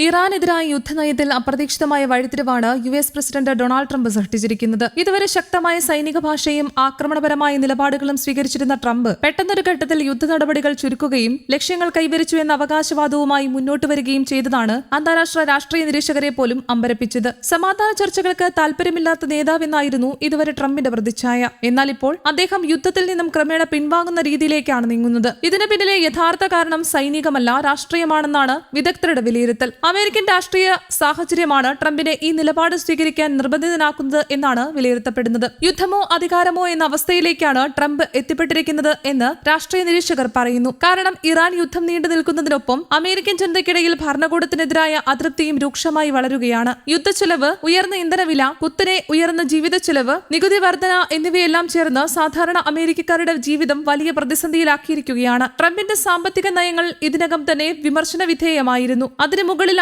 ഇറാനെതിരായ യുദ്ധനയത്തിൽ അപ്രതീക്ഷിതമായ വഴിത്തിരിവാണ് US president Donald Trump സൃഷ്ടിച്ചിരിക്കുന്നത്. ഇതുവരെ ശക്തമായ സൈനിക ഭാഷയും ആക്രമണപരമായ നിലപാടുകളും സ്വീകരിച്ചിരുന്ന ട്രംപ് പെട്ടെന്നൊരു ഘട്ടത്തിൽ യുദ്ധ നടപടികൾ ചുരുക്കുകയും ലക്ഷ്യങ്ങൾ കൈവരിച്ചു എന്ന അവകാശവാദവുമായി മുന്നോട്ട് വരികയും ചെയ്തതാണ് അന്താരാഷ്ട്ര രാഷ്ട്രീയ നിരീക്ഷകരെ പോലും അമ്പരപ്പിച്ചത്. സമാധാന ചർച്ചകൾക്ക് താൽപര്യമില്ലാത്ത നേതാവെന്നായിരുന്നു ഇതുവരെ ട്രംപിന്റെ പ്രതിച്ഛായ. എന്നാൽ ഇപ്പോൾ അദ്ദേഹം യുദ്ധത്തിൽ നിന്നും ക്രമേണ പിൻവാങ്ങുന്ന രീതിയിലേക്കാണ് നീങ്ങുന്നത്. ഇതിന് പിന്നിലെ യഥാർത്ഥ കാരണം സൈനികമല്ല, രാഷ്ട്രീയമാണെന്നാണ് വിദഗ്ധരുടെ വിലയിരുത്തൽ. അമേരിക്കൻ രാഷ്ട്രീയ സാഹചര്യമാണ് ട്രംപിനെ ഈ നിലപാട് സ്വീകരിക്കാൻ നിർബന്ധിതനാക്കുന്നത് എന്നാണ് വിലയിരുത്തപ്പെടുന്നത്. യുദ്ധമോ അധികാരമോ എന്ന അവസ്ഥയിലേക്കാണ് ട്രംപ് എത്തിപ്പെട്ടിരിക്കുന്നത് എന്ന് രാഷ്ട്രീയ നിരീക്ഷകർ പറയുന്നു. കാരണം ഇറാൻ യുദ്ധം നീണ്ടു നിൽക്കുന്നതിനൊപ്പം അമേരിക്കൻ ജനതയ്ക്കിടയിൽ ഭരണകൂടത്തിനെതിരായ അതൃപ്തിയും രൂക്ഷമായി വളരുകയാണ്. യുദ്ധച്ചെലവ്, ഉയർന്ന ഇന്ധനവില, കുത്തനെ ഉയർന്ന ജീവിത ചെലവ്, നികുതി വർധന എന്നിവയെല്ലാം ചേർന്ന് സാധാരണ അമേരിക്കക്കാരുടെ ജീവിതം വലിയ പ്രതിസന്ധിയിലാക്കിയിരിക്കുകയാണ്. ട്രംപിന്റെ സാമ്പത്തിക നയങ്ങൾ ഇതിനകം തന്നെ വിമർശന വിധേയമായിരുന്നു. അതിനു മുകളിലാണ്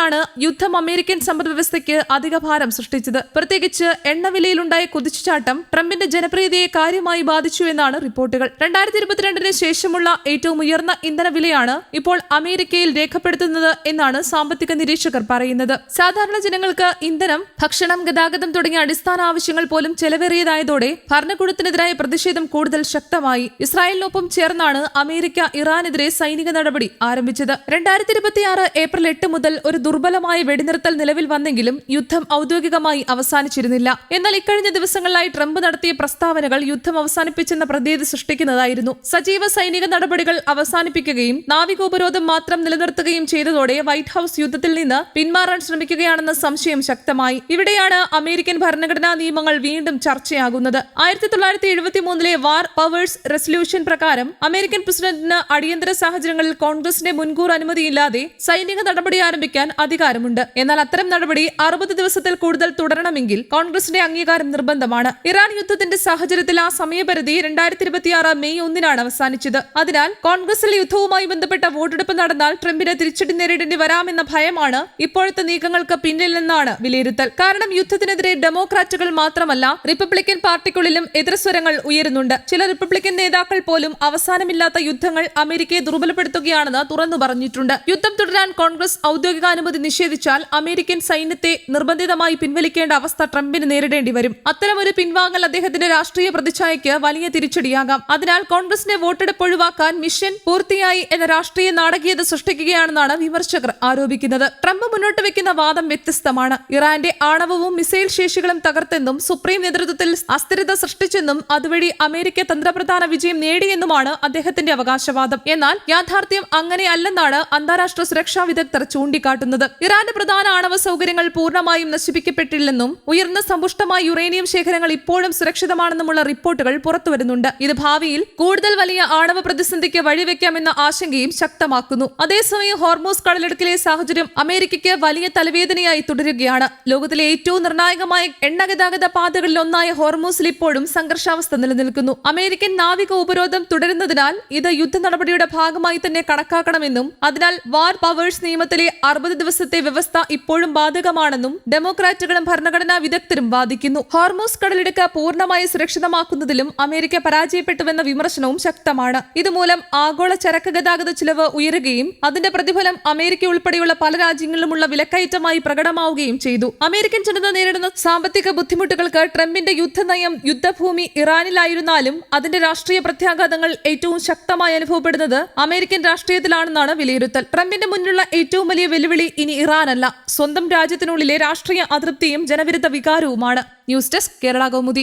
യുദ്ധം അമേരിക്കൻ സമ്പദ് വ്യവസ്ഥയ്ക്ക് അധിക ഭാരം സൃഷ്ടിച്ചത്. പ്രത്യേകിച്ച് എണ്ണവിലയിലുണ്ടായ കുതിച്ചുചാട്ടം ട്രംപിന്റെ ജനപ്രീതിയെ കാര്യമായി ബാധിച്ചു എന്നാണ് റിപ്പോർട്ടുകൾ. 2022 ശേഷമുള്ള ഏറ്റവും ഉയർന്ന ഇന്ധനവിലയാണ് ഇപ്പോൾ അമേരിക്കയിൽ രേഖപ്പെടുത്തുന്നത് എന്നാണ് സാമ്പത്തിക നിരീക്ഷകർ പറയുന്നത്. സാധാരണ ജനങ്ങൾക്ക് ഇന്ധനം, ഭക്ഷണം, ഗതാഗതം തുടങ്ങിയ അടിസ്ഥാന ആവശ്യങ്ങൾ പോലും ചെലവേറിയതായതോടെ ഭരണകൂടത്തിനെതിരായ പ്രതിഷേധം കൂടുതൽ ശക്തമായി. ഇസ്രായേലിനൊപ്പം ചേർന്നാണ് അമേരിക്ക ഇറാനെതിരെ സൈനിക നടപടി ആരംഭിച്ചത്. 2026 ഏപ്രിൽ 8 മുതൽ ഒരു ദുർബലമായ വെടിനിർത്തൽ നിലവിൽ വന്നെങ്കിലും യുദ്ധം ഔദ്യോഗികമായി അവസാനിച്ചിരുന്നില്ല. എന്നാൽ ഇക്കഴിഞ്ഞ ദിവസങ്ങളിലായി ട്രംപ് നടത്തിയ പ്രസ്താവനകൾ യുദ്ധം അവസാനിപ്പിച്ചെന്ന പ്രതീതി സൃഷ്ടിക്കുന്നതായിരുന്നു. സജീവ സൈനിക നടപടികൾ അവസാനിപ്പിക്കുകയും നാവികോപരോധം മാത്രം നിലനിർത്തുകയും ചെയ്തതോടെ വൈറ്റ് ഹൌസ് യുദ്ധത്തിൽ നിന്ന് പിന്മാറാൻ ശ്രമിക്കുകയാണെന്ന സംശയം ശക്തമായി. ഇവിടെയാണ് അമേരിക്കൻ ഭരണഘടനാ നിയമങ്ങൾ വീണ്ടും ചർച്ചയാകുന്നത്. 1973 വാർ പവേഴ്സ് റെസല്യൂഷൻ പ്രകാരം അമേരിക്കൻ പ്രസിഡന്റിന് അടിയന്തര സാഹചര്യങ്ങളിൽ കോൺഗ്രസിന്റെ മുൻകൂർ അനുമതിയില്ലാതെ സൈനിക നടപടി ആരംഭിക്കാൻ അധികാരമുണ്ട്. എന്നാൽ അത്തരം നടപടി 60 ദിവസത്തിൽ കൂടുതൽ തുടരണമെങ്കിൽ കോൺഗ്രസിന്റെ അംഗീകാരം നിർബന്ധമാണ്. ഇറാൻ യുദ്ധത്തിന്റെ സാഹചര്യത്തിൽ ആ സമയപരിധി 2026 മെയ് 1 അവസാനിച്ചത്. അതിനാൽ കോൺഗ്രസിൽ യുദ്ധവുമായി ബന്ധപ്പെട്ട വോട്ടെടുപ്പ് നടന്നാൽ ട്രംപിന് തിരിച്ചടി നേരിടേണ്ടി വരാമെന്ന ഭയമാണ് ഇപ്പോഴത്തെ നീക്കങ്ങൾക്ക് പിന്നിൽ നിന്നാണ് വിലയിരുത്തൽ. കാരണം യുദ്ധത്തിനെതിരെ ഡെമോക്രാറ്റുകൾ മാത്രമല്ല, റിപ്പബ്ലിക്കൻ പാർട്ടിക്കുള്ളിലും എതിർസ്വരങ്ങൾ ഉയരുന്നുണ്ട്. ചില റിപ്പബ്ലിക്കൻ നേതാക്കൾ പോലും അവസാനമില്ലാത്ത യുദ്ധങ്ങൾ അമേരിക്കയെ ദുർബലപ്പെടുത്തുകയാണെന്ന് തുറന്നു പറഞ്ഞിട്ടുണ്ട്. യുദ്ധം തുടരാൻ കോൺഗ്രസ് ഔദ്യോഗിക അനുമതി നിഷേധിച്ചാൽ അമേരിക്കൻ സൈന്യത്തെ നിർബന്ധിതമായി പിൻവലിക്കേണ്ട അവസ്ഥ ട്രംപിന് നേരിടേണ്ടി വരും. അത്തരമൊരു പിൻവാങ്ങൽ അദ്ദേഹത്തിന്റെ രാഷ്ട്രീയ പ്രതിച്ഛായയ്ക്ക് വലിയ തിരിച്ചടിയാകാം. അതിനാൽ കോൺഗ്രസിന്റെ വോട്ടെടുപ്പ് ഒഴിവാക്കാൻ മിഷൻ പൂർത്തിയായി എന്ന രാഷ്ട്രീയ നാടകീയത സൃഷ്ടിക്കുകയാണെന്നാണ് വിമർശകർ ആരോപിക്കുന്നത്. ട്രംപ് മുന്നോട്ട് വെക്കുന്ന വാദം വ്യത്യസ്തമാണ്. ഇറാന്റെ ആണവവും മിസൈൽ ശേഷികളും തകർത്തെന്നും സുപ്രീം നേതൃത്വത്തിൽ അസ്ഥിരത സൃഷ്ടിച്ചെന്നും അതുവഴി അമേരിക്ക തന്ത്രപ്രധാന വിജയം നേടിയെന്നുമാണ് അദ്ദേഹത്തിന്റെ അവകാശവാദം. എന്നാൽ യാഥാർത്ഥ്യം അങ്ങനെയല്ലെന്നാണ് അന്താരാഷ്ട്ര സുരക്ഷാ വിദഗ്ധർ ചൂണ്ടിക്കാട്ടുന്നത്. ഇറാന്റെ പ്രധാന ആണവ സൗകര്യങ്ങൾ പൂർണ്ണമായും നശിപ്പിക്കപ്പെട്ടില്ലെന്നും ഉയർന്ന സമ്പുഷ്ടമായ യുറേനിയം ശേഖരങ്ങൾ ഇപ്പോഴും സുരക്ഷിതമാണെന്നുമുള്ള റിപ്പോർട്ടുകൾ പുറത്തുവരുന്നുണ്ട്. ഇത് ഭാവിയിൽ കൂടുതൽ വലിയ ആണവ പ്രതിസന്ധിക്ക് വഴിവെക്കാമെന്ന ആശങ്കയും ശക്തമാക്കുന്നു. അതേസമയം ഹോർമൂസ് കടലിടുക്കിലെ സാഹചര്യം അമേരിക്കയ്ക്ക് വലിയ തലവേദനയായി തുടരുകയാണ്. ലോകത്തിലെ ഏറ്റവും നിർണായകമായ എണ്ണ ഗതാഗത പാതകളിൽ ഒന്നായ ഹോർമൂസിൽ ഇപ്പോഴും സംഘർഷാവസ്ഥ നിലനിൽക്കുന്നു. അമേരിക്കൻ നാവിക ഉപരോധം തുടരുന്നതിനാൽ ഇത് യുദ്ധ നടപടിയുടെ ഭാഗമായി തന്നെ കണക്കാക്കണമെന്നും അതിനാൽ വാർ പവേഴ്സ് നിയമത്തിലെ 60 ദിവസത്തെ വ്യവസ്ഥ ഇപ്പോഴും ബാധകമാണെന്നും ഡെമോക്രാറ്റുകളും ഭരണഘടനാ വിദഗ്ധരും വാദിക്കുന്നു. ഹോർമൂസ് കടലിടുക്ക് പൂർണ്ണമായി സുരക്ഷിതമാക്കുന്നതിലും അമേരിക്ക പരാജയപ്പെട്ടുവെന്ന വിമർശനവും ശക്തമാണ്. ഇതുമൂലം ആഗോള ചരക്ക് ഗതാഗത ചിലവ് ഉയരുകയും അതിന്റെ പ്രതിഫലം അമേരിക്ക ഉൾപ്പെടെയുള്ള പല രാജ്യങ്ങളിലുമുള്ള വിലക്കയറ്റമായി പ്രകടമാവുകയും ചെയ്തു. അമേരിക്കൻ ജനത നേരിടുന്ന സാമ്പത്തിക ബുദ്ധിമുട്ടുകൾക്ക് ട്രംപിന്റെ യുദ്ധനയം യുദ്ധഭൂമി ഇറാനിലായിരുന്നാലും അതിന്റെ രാഷ്ട്രീയ പ്രത്യാഘാതങ്ങൾ ഏറ്റവും ശക്തമായി അനുഭവപ്പെടുന്നത് അമേരിക്കൻ രാഷ്ട്രീയത്തിലാണെന്നാണ് വിലയിരുത്തൽ. ട്രംപിന്റെ മുന്നിലുള്ള ഏറ്റവും വലിയ വെല്ലുവിളി ഇനി ഇറാനല്ല, സ്വന്തം രാജ്യത്തിനുള്ളിലെ രാഷ്ട്രീയ അതൃപ്തിയും ജനവിരുദ്ധ വികാരവുമാണ്. News desk Kerala Kaumudi.